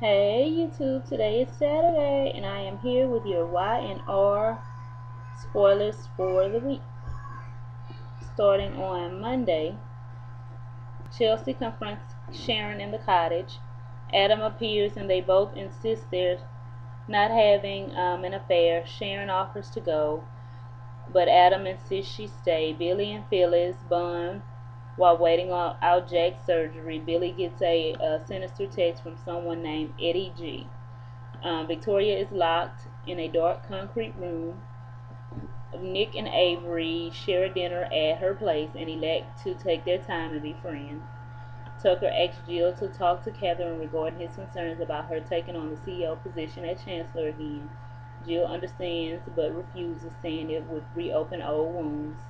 Hey YouTube, today is Saturday and I am here with your Y and R spoilers for the week. Starting on Monday, Chelsea confronts Sharon in the cottage. Adam appears and they both insist they're not having an affair. Sharon offers to go, but Adam insists she stay. Billy and Phyllis bond while waiting on out Jack's surgery. Billy gets a sinister text from someone named Eddie G. Victoria is locked in a dark concrete room. Nick and Avery share a dinner at her place and elect to take their time and be friends. Tucker asks Jill to talk to Catherine regarding his concerns about her taking on the CEO position as Chancellor again. Jill understands but refuses, saying it would reopen old wounds.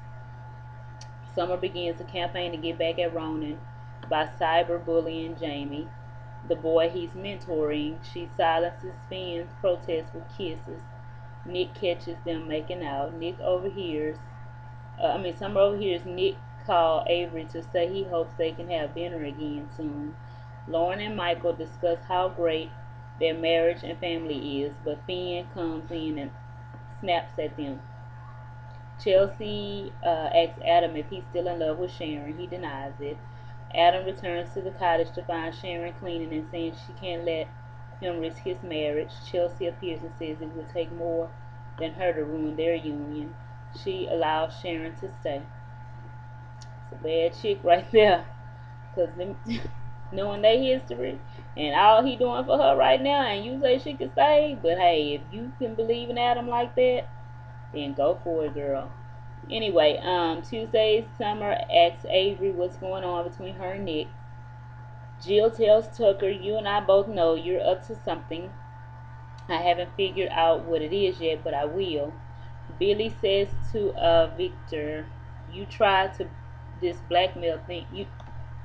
Summer begins a campaign to get back at Ronan by cyberbullying Jamie, the boy he's mentoring. She silences Finn's protests with kisses. Nick catches them making out. Summer overhears Nick call Avery to say he hopes they can have dinner again soon. Lauren and Michael discuss how great their marriage and family is, but Finn comes in and snaps at them. Chelsea asks Adam if he's still in love with Sharon. He denies it. Adam returns to the cottage to find Sharon cleaning and saying she can't let him risk his marriage. Chelsea appears and says it would take more than her to ruin their union. She allows Sharon to stay. It's a bad chick right there. Because knowing their history and all he doing for her right now, and you say she can stay, but hey, if you can believe in Adam like that, then go for it, girl. Anyway, Tuesday, Summer asks Avery what's going on between her and Nick. Jill tells Tucker, you and I both know you're up to something. I haven't figured out what it is yet, but I will. Billy says to Victor, you tried to this blackmail thing. You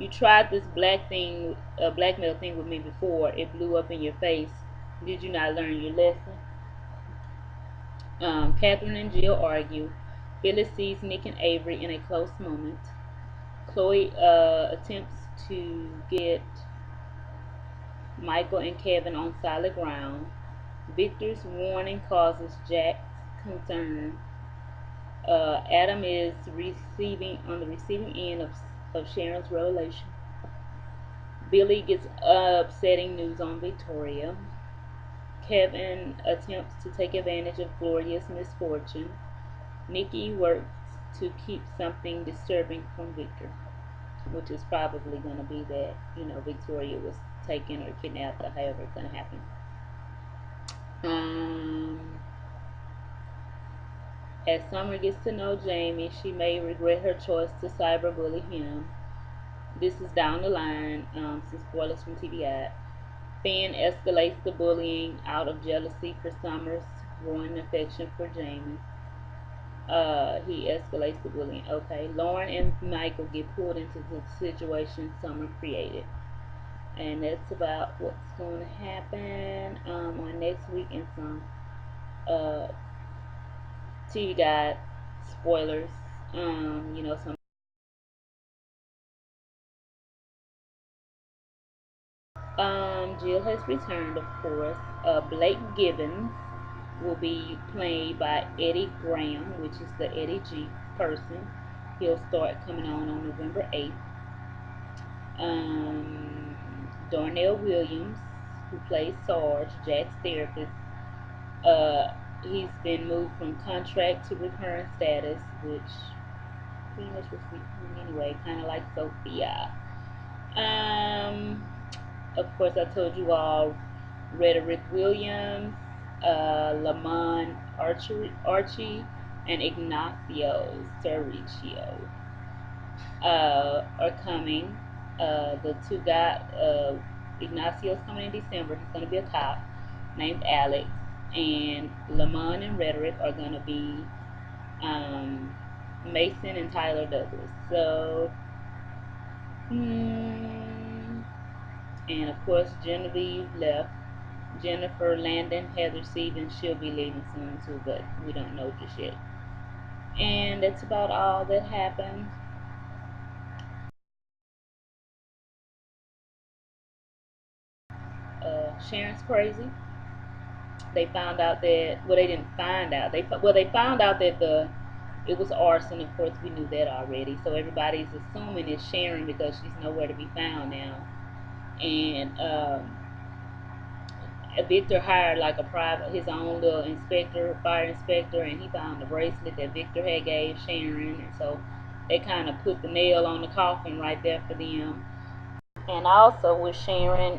tried this blackmail thing with me before. It blew up in your face. Did you not learn your lesson? Catherine and Jill argue. Billy sees Nick and Avery in a close moment. Chloe attempts to get Michael and Kevin on solid ground. Victor's warning causes Jack's concern. Adam is on the receiving end of Sharon's revelation. Billy gets upsetting news on Victoria. Kevin attempts to take advantage of Gloria's misfortune. Nikki works to keep something disturbing from Victor, which is probably going to be that, Victoria was taken or kidnapped or however it's going to happen. As Summer gets to know Jamie, she may regret her choice to cyberbully him. This is down the line, some spoilers from TV Guide. Finn escalates the bullying out of jealousy for Summer's growing affection for Jamie. He escalates the bullying. Okay, Lauren and Michael get pulled into the situation Summer created. And that's about what's going to happen on next week and some TV Guide spoilers. Some. Jill has returned, of course. Blake Gibbons will be played by Eddie Graham, which is the Eddie G person. He'll start coming on November 8th. Darnell Williams, who plays Sarge, Jack's therapist, he's been moved from contract to recurring status, which pretty much was anyway, kind of like Sophia. Of course, I told you all Rhetoric Williams, Lamont Archie, and Ignacio Sergio are coming. The two guys, Ignacio's coming in December. He's going to be a cop named Alex, and Lamont and Rhetoric are going to be Mason and Tyler Douglas. So, and of course, Genevieve left. Jennifer Landon, Heather Stevens, she'll be leaving soon too, but we don't know just yet. And that's about all that happened. Sharon's crazy. They found out that, well, they didn't find out. They found out that it was arson. Of course, we knew that already. So everybody's assuming it's Sharon because she's nowhere to be found now. And Victor hired like his own little inspector, fire inspector, and he found the bracelet that Victor had gave Sharon. And so they kind of put the nail on the coffin right there for them. And also with Sharon,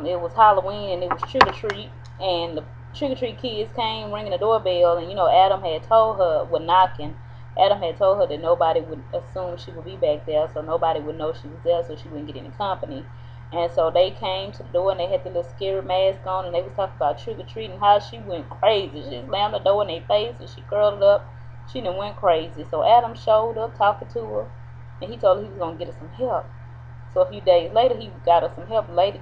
it was Halloween and it was trick or treat, and the trick or treat kids came ringing the doorbell, and Adam had told her, with knocking, Adam had told her that nobody would assume she would be back there, so nobody would know she was there, so she wouldn't get any company. And so they came to the door and they had the little scary mask on, and they was talking about trick or treat and how she went crazy. She slammed the door in their face and she curled up. She done went crazy. So Adam showed up talking to her, and he told her he was gonna get her some help. So a few days later, he got her some help. Later,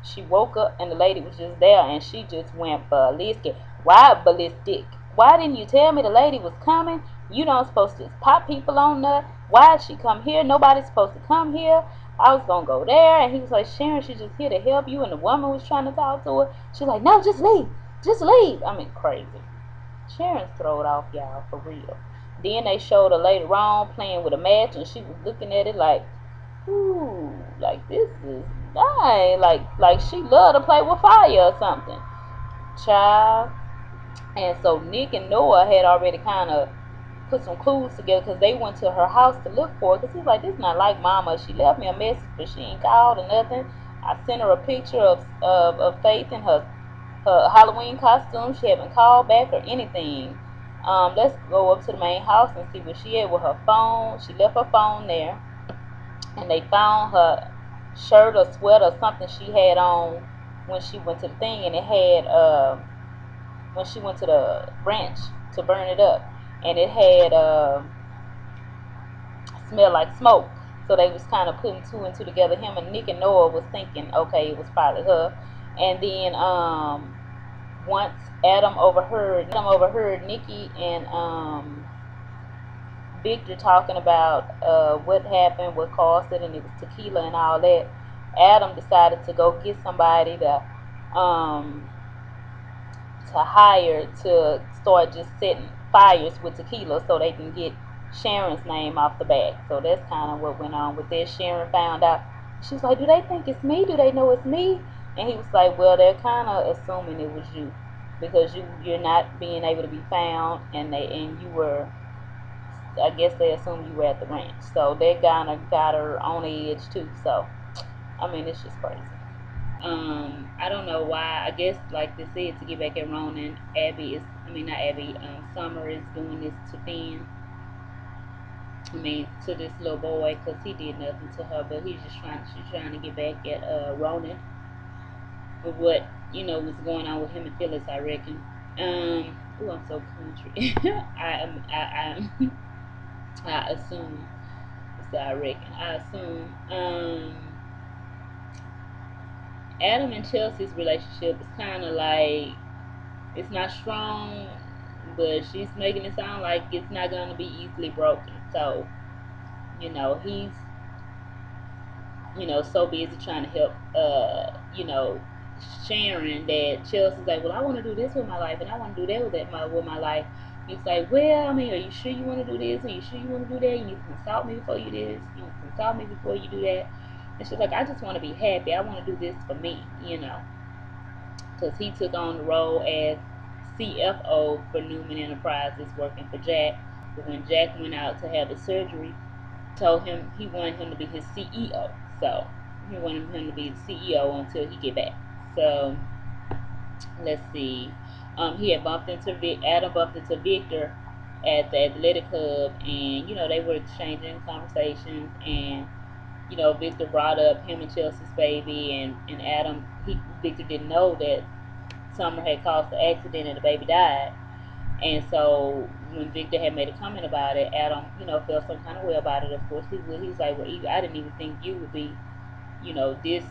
she woke up and the lady was just there, and she just went ballistic. Why ballistic? Why didn't you tell me the lady was coming? You don't supposed to pop people on there. Why did she come here? Nobody's supposed to come here. I was gonna go there, and he was like, Sharon, she's just here to help you. And the woman was trying to talk to her. She's like, no, just leave, just leave. I mean, crazy. Sharon's throwed off, y'all, for real. Then they showed her later on playing with a match, and she was looking at it like, ooh, like this is nice. Like she loved to play with fire or something. Child. And so Nick and Noah had already kind of put some clues together because they went to her house to look for her. Because he's like, this is not like mama. She left me a message, but she ain't called or nothing. I sent her a picture of Faith in her Halloween costume. She haven't called back or anything. Let's go up to the main house and see where she at with her phone. She left her phone there. And they found her shirt or sweater or something she had on when she went to the thing, and it had when she went to the branch to burn it up, and it had smelled like smoke. So they was kind of putting two and two together. Him and Nick and Noah was thinking, okay, it was probably her. And then once Adam overheard Nikki and Victor talking about what happened, what caused it, and it was tequila and all that. Adam decided to go get somebody to hire to start just setting fires with tequila so they can get Sharon's name off the back. So that's kind of what went on with this. Sharon found out. She's like, do they think it's me? Do they know it's me? And he was like, well, they're kind of assuming it was you because you're not being able to be found, and you were, I guess they assumed you were at the ranch. So they kind of got her on the edge too. So, I mean, it's just crazy. I don't know why. I guess, like they said, to get back at Ronan, Summer is doing this to Finn. To this little boy, because he did nothing to her, but she's trying to get back at Ronan with what, was going on with him and Phyllis, I reckon. Oh, I'm so country. I assume. So I reckon. I assume. Adam and Chelsea's relationship is kind of like, it's not strong, but she's making it sound like it's not going to be easily broken. So, he's, so busy trying to help, Sharon, that Chelsea's like, well, I want to do this with my life, and I want to do that with my life. He's like, well, are you sure you want to do this? Are you sure you want to do that? You need to consult me before you do this. You need to consult me before you do that. And she's like, I just want to be happy. I want to do this for me, because he took on the role as CFO for Newman Enterprises, working for Jack. But when Jack went out to have the surgery, told him he wanted him to be his CEO. So he wanted him to be the CEO until he get back. So let's see. Adam bumped into Victor at the athletic club, and they were exchanging conversations, and Victor brought up him and Chelsea's baby, and Victor didn't know that Summer had caused the accident and the baby died. And so when Victor had made a comment about it, Adam, felt some kind of way about it. Of course he would. He was like, well, I didn't even think you would be, this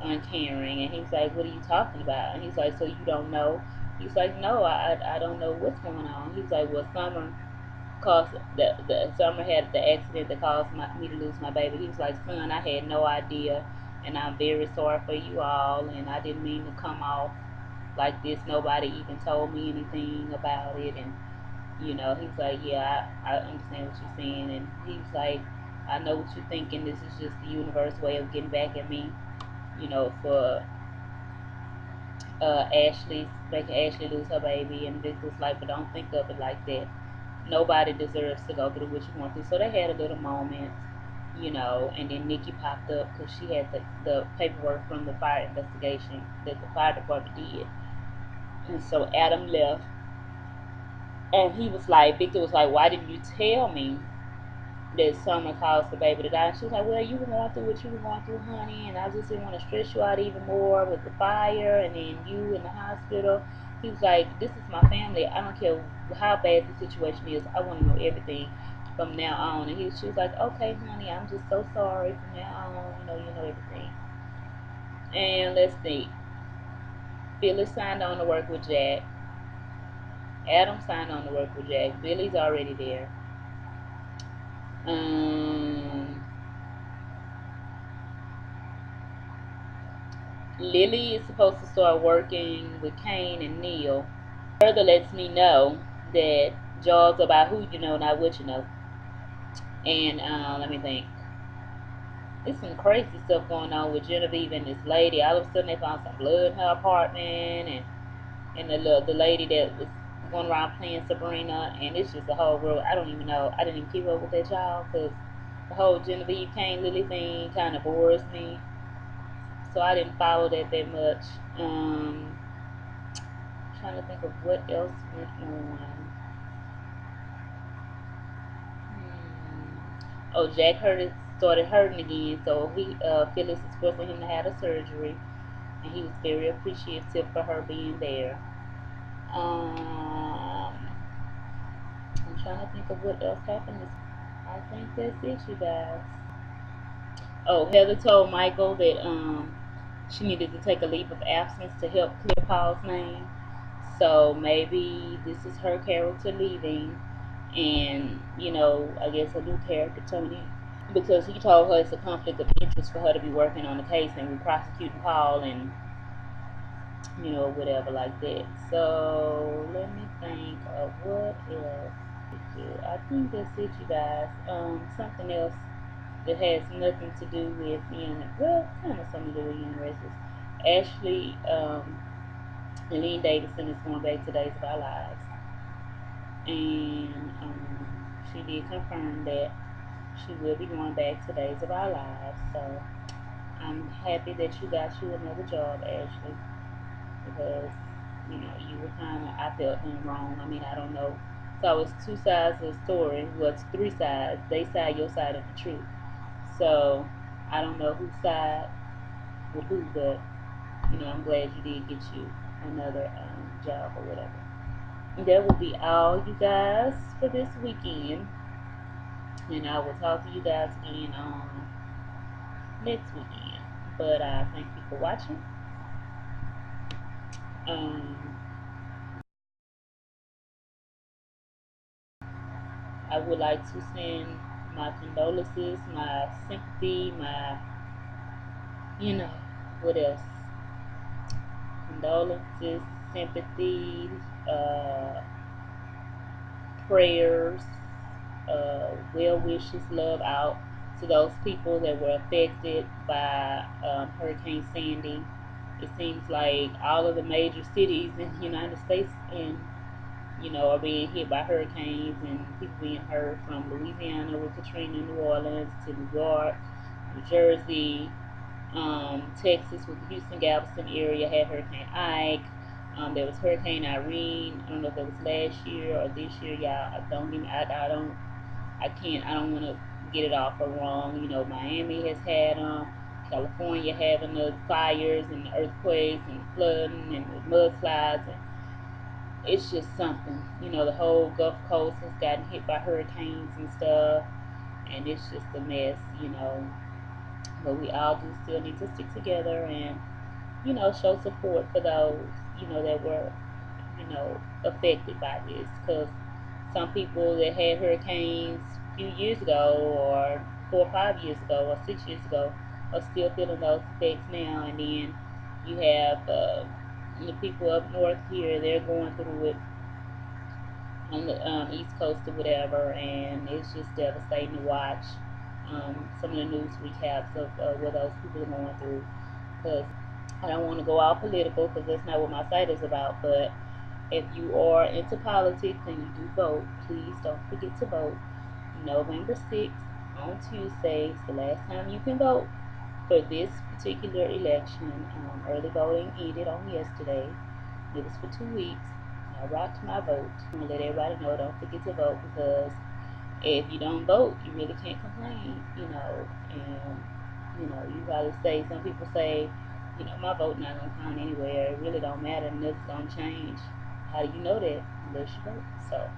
uncaring. And he was like, what are you talking about? And he's like, so you don't know? He's like, no, I don't know what's going on. He's like, well, Summer had the accident that caused me to lose my baby. He was like, son, I had no idea. and I'm very sorry for you all, and I didn't mean to come off like this. Nobody even told me anything about it. And he's like, yeah, I understand what you're saying. And he's like, I know what you're thinking. This is just the universe way of getting back at me, for Ashley, making Ashley lose her baby. And this was like, but don't think of it like that. Nobody deserves to go through what you want through. So they had a little moment, and then Nikki popped up because she had the paperwork from the fire investigation that the fire department did. And so Adam left, and he was like, Victor was like, why didn't you tell me that Summer caused the baby to die? And she was like, well, you were going through what you were going through, honey, and I just didn't want to stress you out even more with the fire and then you in the hospital. He was like, this is my family. I don't care how bad the situation is. I want to know everything from now on. And she was like, okay, honey, I'm just so sorry. From now on, you know everything. And let's see. Phyllis signed on to work with Jack. Adam signed on to work with Jack. Billy's already there. Lily is supposed to start working with Kane and Neil. Further lets me know that jobs about who you know, not what you know. And let me think. There's some crazy stuff going on with Genevieve and this lady. All of a sudden they found some blood in her apartment, and the lady that was going around playing Sabrina, and it's just a whole world. I don't even know. I didn't even keep up with that, y'all, because the whole Genevieve Kane Lily thing kind of bores me. So I didn't follow that much. Trying to think of what else went on. Oh, Jack started hurting again, so Phyllis is forcing him to have a surgery, and he was very appreciative for her being there. I'm trying to think of what else happened. I think that's it, you guys. Oh, Heather told Michael that she needed to take a leave of absence to help clear Paul's name. So maybe this is her character leaving, and I guess a new character coming in, because he told her it's a conflict of interest for her to be working on the case and be prosecuting Paul and whatever like that. So let me think of what else to do. I think that's it, you guys. Something else that has nothing to do with kind of something to do with universes. Ashley, Eileen Davidson is going back to Days of Our Lives, and she did confirm that she will be going back to Days of Our Lives. So I'm happy that you got you another job, Ashley, because you were I felt them wrong. I mean, I don't know. So it's two sides of the story. Well, it's three sides. They side, your side of the truth. So I don't know whose side with who, but I'm glad you did get you another job or whatever. That will be all, you guys, for this weekend, and I will talk to you guys again on next weekend. But thank you for watching. I would like to send my condolences, my sympathy, what else? Condolences, sympathy, prayers, well wishes, love out to those people that were affected by Hurricane Sandy. It seems like all of the major cities in the United States are being hit by hurricanes, and people being hurt, from Louisiana with Katrina, New Orleans, to New York, New Jersey, Texas with the Houston Galveston area had Hurricane Ike. There was Hurricane Irene. I don't know if it was last year or this year. Y'all, don't give me. I can't. I don't want to get it off or wrong. Miami has had California having the fires and the earthquakes and flooding and the mudslides, and it's just something. The whole Gulf Coast has gotten hit by hurricanes and stuff, and it's just a mess. But we all do still need to stick together and show support for those that were affected by this, because some people that had hurricanes a few years ago, or 4 or 5 years ago, or 6 years ago, are still feeling those effects now. And then you have the people up north here, they're going through it on the East Coast or whatever, and it's just devastating to watch some of the news recaps of what those people are going through. Because I don't want to go all political, because that's not what my site is about. But if you are into politics and you do vote, please don't forget to vote. November 6th on Tuesday is the last time you can vote for this particular election. Early voting ended on yesterday. It was for 2 weeks. I rocked my vote. I'm gonna let everybody know, don't forget to vote, because if you don't vote, you really can't complain, and you gotta say, some people say, my vote not gonna count anywhere. It really don't matter, and it's gonna change. How do you know that? Unless you vote. So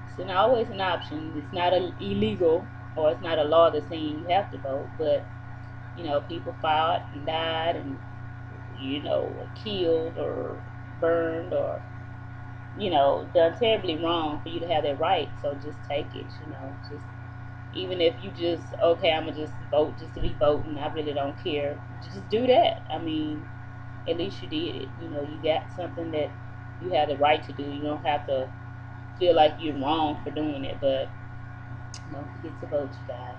it's not always an option. It's not illegal, or it's not a law that's saying you have to vote, but people fought and died and killed or burned or done terribly wrong for you to have that right. So just take it, just even if you just, okay, I'm gonna just vote just to be voting, I really don't care. Just do that. I mean, at least you did it. You got something that you have the right to do. You don't have to feel like you're wrong for doing it. But don't forget to vote, you guys.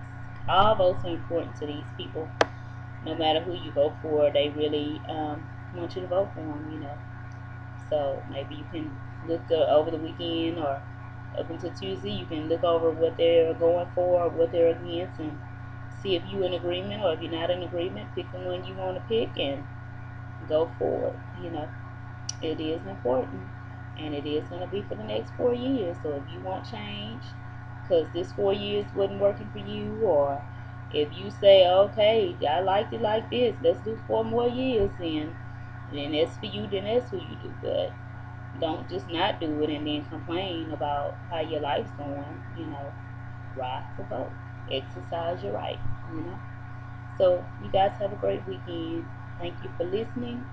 All votes are important to these people. No matter who you vote for, they really want you to vote for them. So maybe you can look over the weekend or up until Tuesday. You can look over what they're going for or what they're against, and see if you're in agreement, or if you're not in agreement, pick the one you want to pick and go forward. It is important, and it is going to be for the next 4 years. So if you want change, because this 4 years wasn't working for you, or if you say, okay, I liked it like this, let's do 4 more years, then that's for you, then that's who you do. But don't just not do it and then complain about how your life's going. Rock the vote, exercise your right. you know so you guys have a great weekend. Thank you for listening.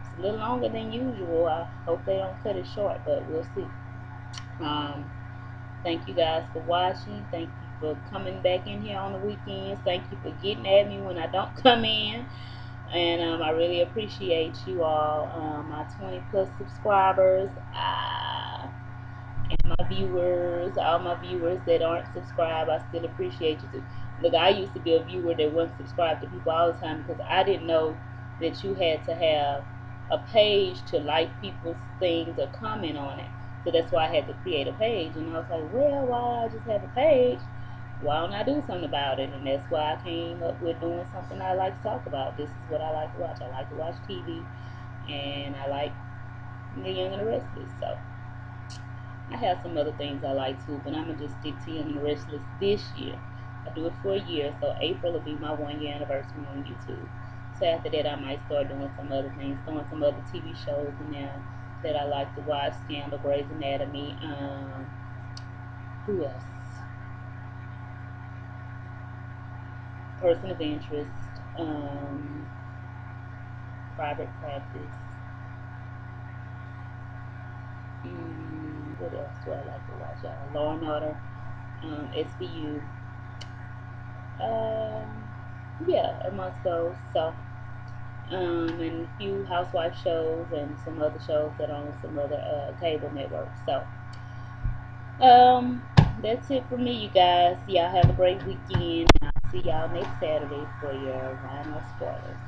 It's a little longer than usual. I hope they don't cut it short, but we'll see. um Thank you guys for watching. Thank you for coming back in here on the weekends. Thank you for getting at me when I don't come in. And I really appreciate you all, my 20 plus subscribers, and my viewers, all my viewers that aren't subscribed. I still appreciate you too. Look, I used to be a viewer that wasn't subscribed to people all the time, because I didn't know that you had to have a page to like people's things or comment on it. So that's why I had to create a page. And I was like, well, why don't I just have a page? Why don't I do something about it? And that's why I came up with doing something I like to talk about. This is what I like to watch. I like to watch TV, and I like The Young and the Restless. So I have some other things I like too, but I'm gonna just stick to Young and the Restless this year. I do it for a year, so April will be my 1 year anniversary on YouTube. So after that, I might start doing some other things, throwing some other TV shows in there that I like to watch: Scandal, Grey's Anatomy, who else? Person of Interest, Private Practice. What else do I like to watch? Law and Order, SVU. Um, yeah, amongst those. So, and a few housewife shows and some other shows that are on some other cable networks. So, um, that's it for me, you guys. Y'all have a great weekend, and I'll see y'all next Saturday for your Rhino Spoilers.